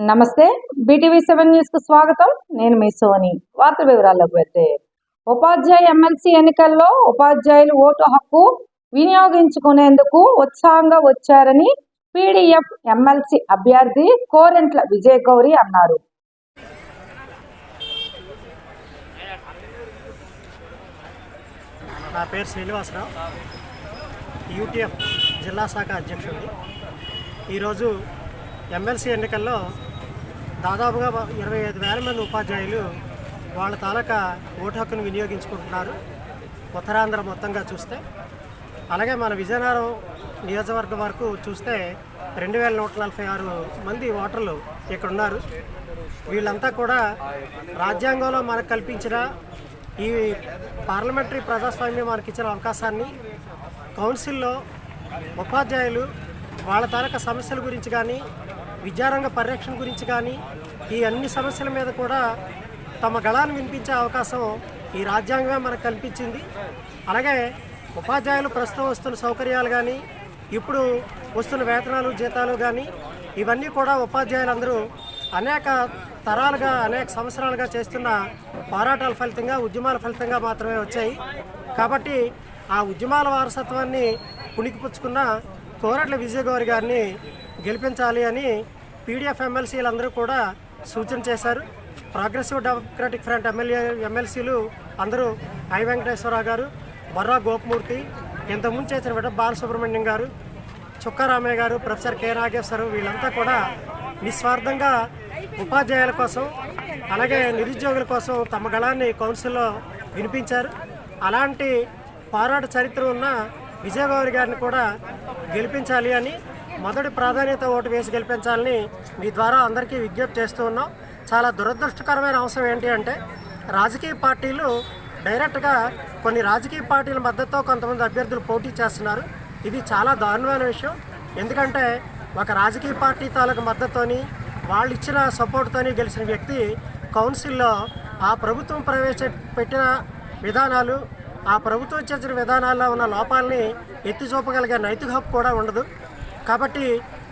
నమస్తే BTV 7 news కు స్వాగతం. నేను మీ సోని. వార్త వివరాల్లోకి వెళ్తే ఉపాధ్యాయ ఎమ్మెల్సీ ఎన్నికల్లో ఉపాధ్యాయులు ఓటు హక్కు వినియోగించుకునేందుకు ఉత్సాహంగా వచ్చారని పీడీఎఫ్ ఎమ్మెల్సీ అభ్యర్థి కోరెంట్ల విజయ గౌరి అన్నారు. నా పేరు శ్రీనివాసరావు, యూటీఎఫ్ జిల్లా శాఖ అధ్యక్షుడిని. ఈరోజు ఎమ్మెల్సీ ఎన్నికల్లో దాదాపుగా 25,000 మంది ఉపాధ్యాయులు వాళ్ళ తాలూకా ఓటు హక్కును వినియోగించుకుంటున్నారు ఉత్తరాంధ్ర మొత్తంగా చూస్తే. అలాగే మన విజయనగరం నియోజకవర్గం వరకు చూస్తే 2,146 మంది ఓటర్లు ఇక్కడ ఉన్నారు. వీళ్ళంతా కూడా రాజ్యాంగంలో మనకు కల్పించిన ఈ పార్లమెంటరీ ప్రజాస్వామ్యం మనకి ఇచ్చిన అవకాశాన్ని కౌన్సిల్లో ఉపాధ్యాయులు వాళ్ళ తాలూకా సమస్యల గురించి కానీ, విద్యారంగ పరిరక్షణ గురించి కానీ, ఈ అన్ని సమస్యల మీద కూడా తమ గళాన్ని వినిపించే అవకాశం ఈ రాజ్యాంగమే మనకు కల్పించింది. అలాగే ఉపాధ్యాయులు ప్రస్తుతం వస్తున్న సౌకర్యాలు కానీ, ఇప్పుడు వస్తున్న వేతనాలు జీతాలు కానీ, ఇవన్నీ కూడా ఉపాధ్యాయులందరూ అనేక తరాలుగా అనేక సంవత్సరాలుగా చేస్తున్న పోరాటాల ఫలితంగా, ఉద్యమాల ఫలితంగా మాత్రమే వచ్చాయి. కాబట్టి ఆ ఉద్యమాల వారసత్వాన్ని పుణికిపుచ్చుకున్న కోరెంట్ల విజయ గౌరి గారిని గెలిపించాలి అని పీడీఎఫ్ ఎమ్మెల్సీలందరూ కూడా సూచన చేశారు. ప్రోగ్రెసివ్ డెమోక్రటిక్ ఫ్రంట్ ఎమ్మెల్సీలు అందరూ ఐ వెంకటేశ్వరరావు గారు, బొర్రా గోపమూర్తి, ఇంతకుముందు చేసిన విడ బాలసుబ్రహ్మణ్యం గారు, చుక్కారామయ్య గారు, ప్రొఫెసర్ కె నాగేశ్వరరావు, వీళ్ళంతా కూడా నిస్వార్థంగా ఉపాధ్యాయుల కోసం అలాగే నిరుద్యోగుల కోసం తమ గళాన్ని కౌన్సిల్లో వినిపించారు. అలాంటి పోరాట చరిత్ర ఉన్న విజయగౌరి గారిని కూడా గెలిపించాలి అని మొదటి ప్రాధాన్యత ఓటు వేసి గెలిపించాలని మీ ద్వారా అందరికీ విజ్ఞప్తి చేస్తూ ఉన్నాం. చాలా దురదృష్టకరమైన అంశం ఏంటి అంటే, రాజకీయ పార్టీలు డైరెక్ట్గా కొన్ని రాజకీయ పార్టీల మద్దతుతో కొంతమంది అభ్యర్థులు పోటీ చేస్తున్నారు. ఇది చాలా దారుణమైన విషయం. ఎందుకంటే ఒక రాజకీయ పార్టీ తాలూకు మద్దతుతోని, వాళ్ళు ఇచ్చిన సపోర్ట్తోని గెలిచిన వ్యక్తి కౌన్సిల్లో ఆ ప్రభుత్వం ప్రవేశపెట్టిన విధానాలు, ఆ ప్రభుత్వం చేసిన విధానాల్లో ఉన్న లోపాలని ఎత్తి చూపగలిగే నైతిక హక్కు కూడా ఉండదు. కాబట్టి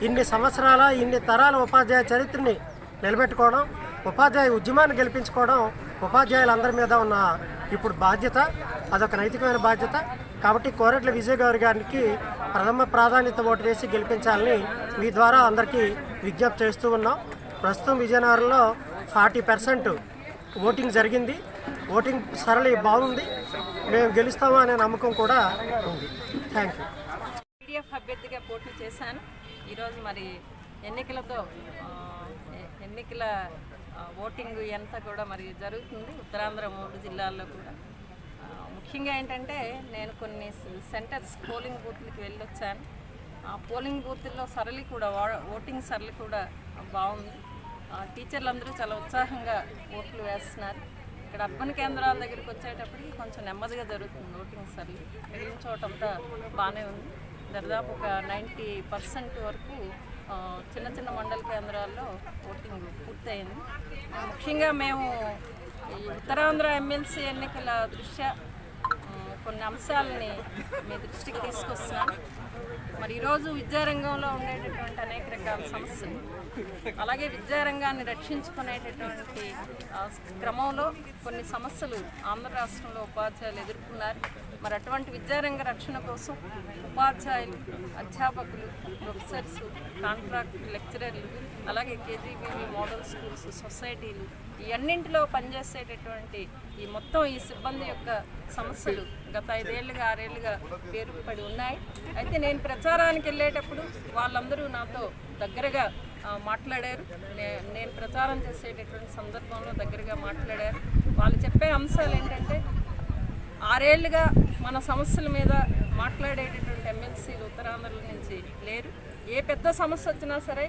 ఇన్ని సంవత్సరాల, ఇన్ని తరాల ఉపాధ్యాయ చరిత్రని నిలబెట్టుకోవడం, ఉపాధ్యాయ ఉద్యమాన్ని గెలిపించుకోవడం ఉపాధ్యాయులందరి మీద ఉన్న ఇప్పుడు బాధ్యత, అదొక నైతికమైన బాధ్యత. కాబట్టి కోరెంట్ల విజయ గౌరి గారికి ప్రథమ ప్రాధాన్యత ఓటు వేసి గెలిపించాలని మీ ద్వారా అందరికీ విజ్ఞప్తి చేస్తూ ఉన్నాం. ప్రస్తుతం విజయనగరంలో 40% ఓటింగ్ జరిగింది. ఓటింగ్ సరళి బాగుంది. మేము గెలుస్తాము అనే నమ్మకం కూడా ఉంది. Thank you. పీడీఎఫ్ అభ్యర్థిగా పోటీ చేశాను. ఈరోజు మరి ఎన్నికల ఓటింగ్ ఎంత కూడా మరి జరుగుతుంది ఉత్తరాంధ్ర 3 జిల్లాల్లో కూడా. ముఖ్యంగా ఏంటంటే, నేను కొన్ని సెంటర్స్ పోలింగ్ బూత్లకి వెళ్ళొచ్చాను. ఆ పోలింగ్ బూత్ల్లో సరళి కూడా, ఓటింగ్ సరళి కూడా బాగుంది. టీచర్లు అందరూ చాలా ఉత్సాహంగా ఓట్లు వేస్తున్నారు. ఇక్కడ అర్బన్ కేంద్రాల దగ్గరికి వచ్చేటప్పటికి కొంచెం నెమ్మదిగా జరుగుతుంది ఓటింగ్ సరళి. మిగిలిన చోటంతా బాగానే ఉంది. దాదాపు ఒక 90% వరకు చిన్న చిన్న మండల కేంద్రాల్లో ఓటింగ్ పూర్తయింది. ముఖ్యంగా మేము ఈ ఉత్తరాంధ్ర ఎమ్మెల్సీ ఎన్నికల దృష్ట్యా కొన్ని అంశాలని మీ దృష్టికి తీసుకొస్తున్నాను. మరి ఈరోజు విద్యారంగంలో ఉండేటటువంటి అనేక రకాల సమస్యలు, అలాగే విద్యారంగాన్ని రక్షించుకునేటటువంటి క్రమంలో కొన్ని సమస్యలు ఆంధ్ర రాష్ట్రంలో ఉపాధ్యాయులు ఎదుర్కొన్నారు. మరి అటువంటి విద్యారంగ రక్షణ కోసం ఉపాధ్యాయులు, అధ్యాపకులు, ప్రొఫెసర్స్, కాంట్రాక్ట్ లెక్చరర్లు, అలాగే కేజీబీవీ మోడల్ స్కూల్స్, సొసైటీలు, ఈ అన్నింటిలో పనిచేసేటటువంటి ఈ మొత్తం ఈ సిబ్బంది యొక్క సమస్యలు గత 5 ఏళ్ళుగా 6 ఏళ్ళుగా పేరుపడి ఉన్నాయి. అయితే నేను ప్రచారానికి వెళ్ళేటప్పుడు వాళ్ళందరూ నాతో దగ్గరగా మాట్లాడారు. నేను ప్రచారం చేసేటటువంటి సందర్భంలో దగ్గరగా మాట్లాడారు. వాళ్ళు చెప్పే అంశాలు ఏంటంటే, 6 ఏళ్ళుగా మన సమస్యల మీద మాట్లాడేటటువంటి ఎమ్మెల్సీలు ఉత్తరాంధ్రల నుంచి లేరు. ఏ పెద్ద సమస్య వచ్చినా సరే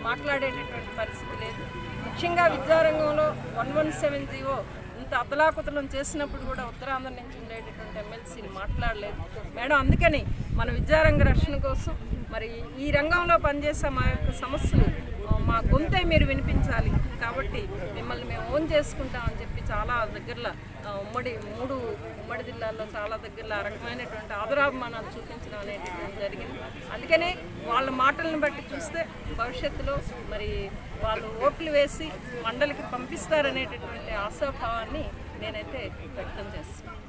మాట్లాడేటటువంటి పరిస్థితి లేదు. ముఖ్యంగా విద్యారంగంలో 117 ఇంత అతలాకుతలం చేసినప్పుడు కూడా ఉత్తరాంధ్ర నుంచి ఉండేటటువంటి ఎమ్మెల్సీలు మాట్లాడలేదు. మేడం, అందుకని మన విద్యారంగ రక్షణ కోసం మరి ఈ రంగంలో పనిచేసే మా యొక్క సమస్యలు, మా గొంతే మీరు వినిపించాలి, కాబట్టి మిమ్మల్ని మేము ఓన్ చేసుకుంటామని చెప్పి చాలా దగ్గరలో ఉమ్మడి జిల్లాల్లో చాలా దగ్గరలో ఆ రకమైనటువంటి ఆదరాభిమానాలు చూపించడం అనేటటువంటి జరిగింది. అందుకనే వాళ్ళ మాటలను బట్టి చూస్తే భవిష్యత్తులో మరి వాళ్ళు ఓట్లు వేసి మండలికి పంపిస్తారనేటటువంటి ఆశాభావాన్ని నేనైతే వ్యక్తం చేస్తున్నాను.